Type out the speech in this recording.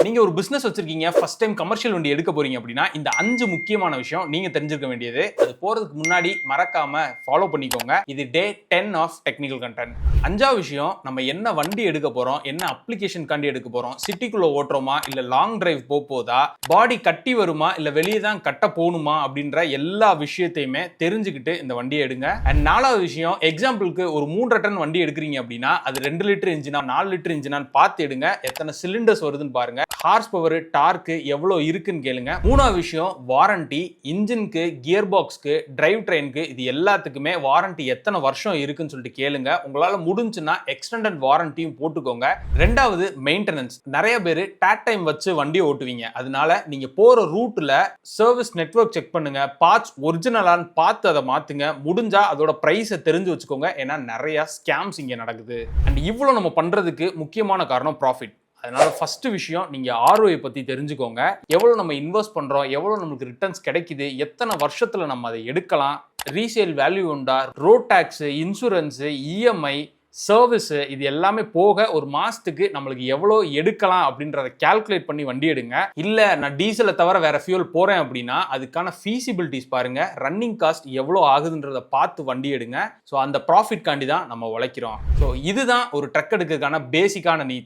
நீங்க ஒரு பிசினஸ் வச்சிருக்கீங்க, ஃபர்ஸ்ட் டைம் கமர்ஷியல் வண்டி எடுக்க போறீங்க அப்படின்னா இந்த 5 முக்கியமான விஷயம் நீங்க தெரிஞ்சிருக்க வேண்டியது. அது போறதுக்கு முன்னாடி மறக்காம ஃபாலோ பண்ணிக்கோங்க. இது டே 10 ஆஃப் டெக்னிக்கல் கண்டென்ட். 5வது விஷயம், நம்ம என்ன வண்டி எடுக்க போறோம், என்ன அப்ளிகேஷன் காண்டி எடுக்க போறோம், சிட்டிக்குள்ள ஓட்டுறோமா இல்ல லாங் டிரைவ் போதா, பாடி கட்டி வருமா இல்ல வெளியே தான் கட்ட போகணுமா அப்படின்ற எல்லா விஷயத்தையுமே தெரிஞ்சுக்கிட்டு இந்த வண்டியை எடுங்க. அண்ட் 4வது விஷயம், எக்ஸாம்பிளுக்கு ஒரு 3.5 டன் வண்டி எடுக்கிறீங்க அப்படின்னா அது 2 லிட்டர் இன்ஜினா 4 லிட்டர் இன்ஜினான்னு பார்த்து எடுங்க. எத்தனை சிலிண்டர்ஸ் வருதுன்னு பாருங்க, ஹார்ஸ் பவர் டார்க் எவ்வளவு இருக்குன்னு கேளுங்க. 3வது விஷயம், வாரண்டி. இன்ஜினுக்கு, கியர் பாக்ஸ்க்கு, டிரைவ் ட்ரெயினுக்கு இது எல்லாத்துக்குமே வாரண்டி எத்தனை வருஷம் இருக்குன்னு சொல்லிட்டு கேளுங்க. உங்களால முடிஞ்சுன்னா எக்ஸ்டெண்டட் வாரண்டியும் போட்டுக்கோங்க. 2வது மெயின்டெனன்ஸ். நிறைய பேர் டாட் டைம் வச்சு வண்டி ஓட்டுவீங்க. அதனால நீங்க போற ரூட்ல சர்வீஸ் நெட்வொர்க் செக் பண்ணுங்க. பார்ட்ஸ் ஒரிஜினலான்னு பார்த்து அதை மாத்துங்க. முடிஞ்சா அதோட பிரைஸை தெரிஞ்சு வச்சுக்கோங்க. ஏன்னா நிறைய ஸ்கேம்ஸ் இங்க நடக்குது. அண்ட் இவ்வளவு நம்ம பண்றதுக்கு முக்கியமான காரணம் ப்ராஃபிட். அதனால ஃபர்ஸ்ட் விஷயம், நீங்க ROI பத்தி தெரிஞ்சுக்கோங்க. எவ்வளவு நம்ம இன்வெஸ்ட் பண்றோம், எவ்வளவு நமக்கு ரிட்டர்ன்ஸ் கிடைக்குது, எத்தனை வருஷத்துல நம்ம அதை எடுக்கலாம், ரீசேல் வேல்யூ உண்டா, road tax, insurance, EMI, service, இது எல்லாமே போக ஒரு மாசத்துக்கு நம்மளுக்கு எவ்வளவு எடுக்கலாம் அப்படின்றத கால்குலேட் பண்ணி வண்டி எடுங்க. இல்ல நான் டீசலை தவிர வேற ஃபியூல் போறேன் அப்படின்னா அதுக்கான ஃபீசிபிலிட்டிஸ் பாருங்க, ரன்னிங் காஸ்ட் எவ்வளவு ஆகுதுன்றத பார்த்து வண்டி எடுங்க. ஸோ அந்த ப்ராஃபிட் காண்டி தான் நம்ம உழைக்கிறோம். ஸோ இதுதான் ஒரு ட்ரக் எடுக்கிறதுக்கான பேசிக்கான நீட்ஸ்.